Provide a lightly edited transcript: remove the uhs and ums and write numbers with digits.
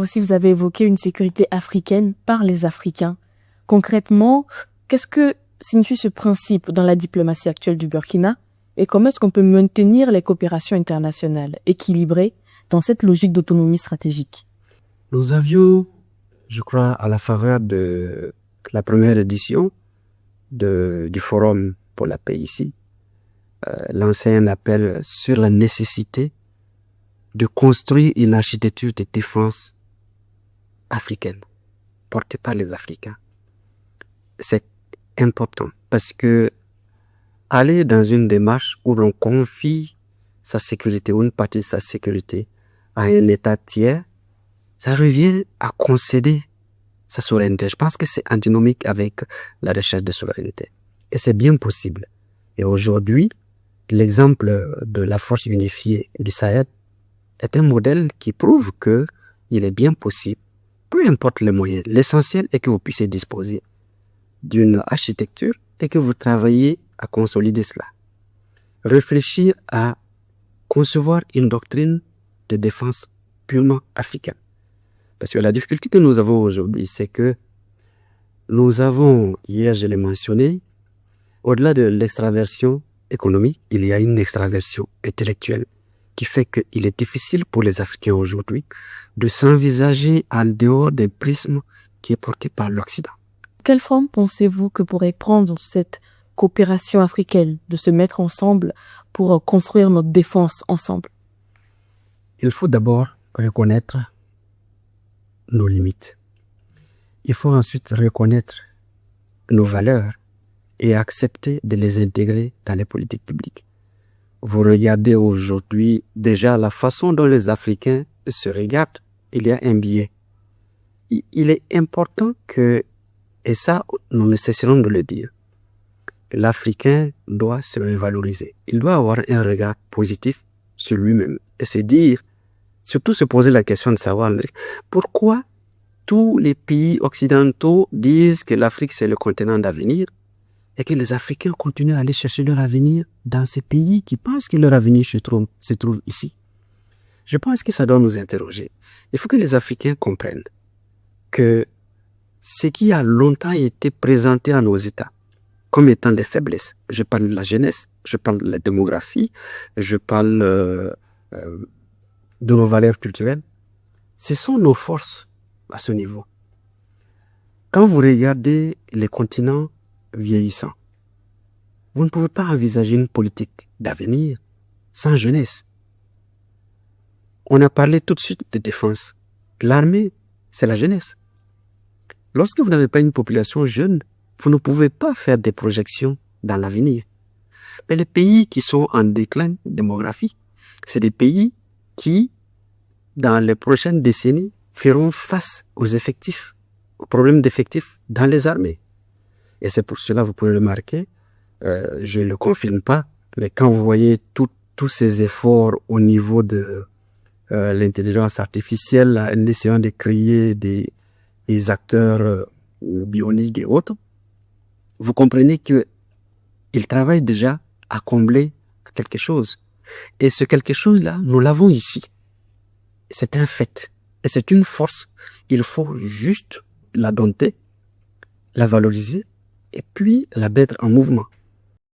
Aussi, vous avez évoqué une sécurité africaine par les Africains. Concrètement, qu'est-ce que signifie ce principe dans la diplomatie actuelle du Burkina et comment est-ce qu'on peut maintenir les coopérations internationales équilibrées dans cette logique d'autonomie stratégique? Nous avions, je crois, à la faveur de la première édition du Forum pour la paix ici, lancé un appel sur la nécessité de construire une architecture de défense africaine, portée par les Africains. C'est important parce que aller dans une démarche où l'on confie sa sécurité ou une partie de sa sécurité à un État tiers, ça revient à concéder sa souveraineté. Je pense que c'est antinomique avec la recherche de souveraineté. Et c'est bien possible. Et aujourd'hui, l'exemple de la force unifiée du Sahel est un modèle qui prouve que il est bien possible, peu importe les moyens. L'essentiel est que vous puissiez disposer d'une architecture et que vous travaillez à consolider cela. Réfléchir à concevoir une doctrine de défense purement africaine. Parce que la difficulté que nous avons aujourd'hui, c'est que nous avons, hier je l'ai mentionné, au-delà de l'extraversion économique, il y a une extraversion intellectuelle qui fait qu'il est difficile pour les Africains aujourd'hui de s'envisager en dehors des prismes qui est porté par l'Occident. Quelle forme pensez-vous que pourrait prendre cette coopération africaine, de se mettre ensemble pour construire notre défense ensemble? Il faut d'abord reconnaître nos limites. Il faut ensuite reconnaître nos valeurs et accepter de les intégrer dans les politiques publiques. Vous regardez aujourd'hui déjà la façon dont les Africains se regardent. Il y a un biais. Il est important que, et ça nous ne cesserons de le dire, l'Africain doit se revaloriser. Il doit avoir un regard positif sur lui-même et se dire, surtout se poser la question de savoir pourquoi tous les pays occidentaux disent que l'Afrique c'est le continent d'avenir et que les Africains continuent à aller chercher leur avenir dans ces pays qui pensent que leur avenir se trouve ici. Je pense que ça doit nous interroger. Il faut que les Africains comprennent que ce qui a longtemps été présenté à nos États comme étant des faiblesses, je parle de la jeunesse, je parle de la démographie, je parle de nos valeurs culturelles, ce sont nos forces à ce niveau. Quand vous regardez les continents vieillissants, vous ne pouvez pas envisager une politique d'avenir sans jeunesse. On a parlé tout de suite de défense. L'armée, c'est la jeunesse. Lorsque vous n'avez pas une population jeune, vous ne pouvez pas faire des projections dans l'avenir. Mais les pays qui sont en déclin démographique, c'est des pays qui, dans les prochaines décennies, feront face aux effectifs, aux problèmes d'effectifs dans les armées. Et c'est pour cela, vous pouvez le remarquer, je ne le confirme pas, mais quand vous voyez tous ces efforts au niveau de l'intelligence artificielle, en essayant de créer des acteurs bioniques et autres, vous comprenez qu'ils travaillent déjà à combler quelque chose. Et ce quelque chose-là, nous l'avons ici. C'est un fait. Et c'est une force. Il faut juste la dompter, la valoriser et puis la mettre en mouvement.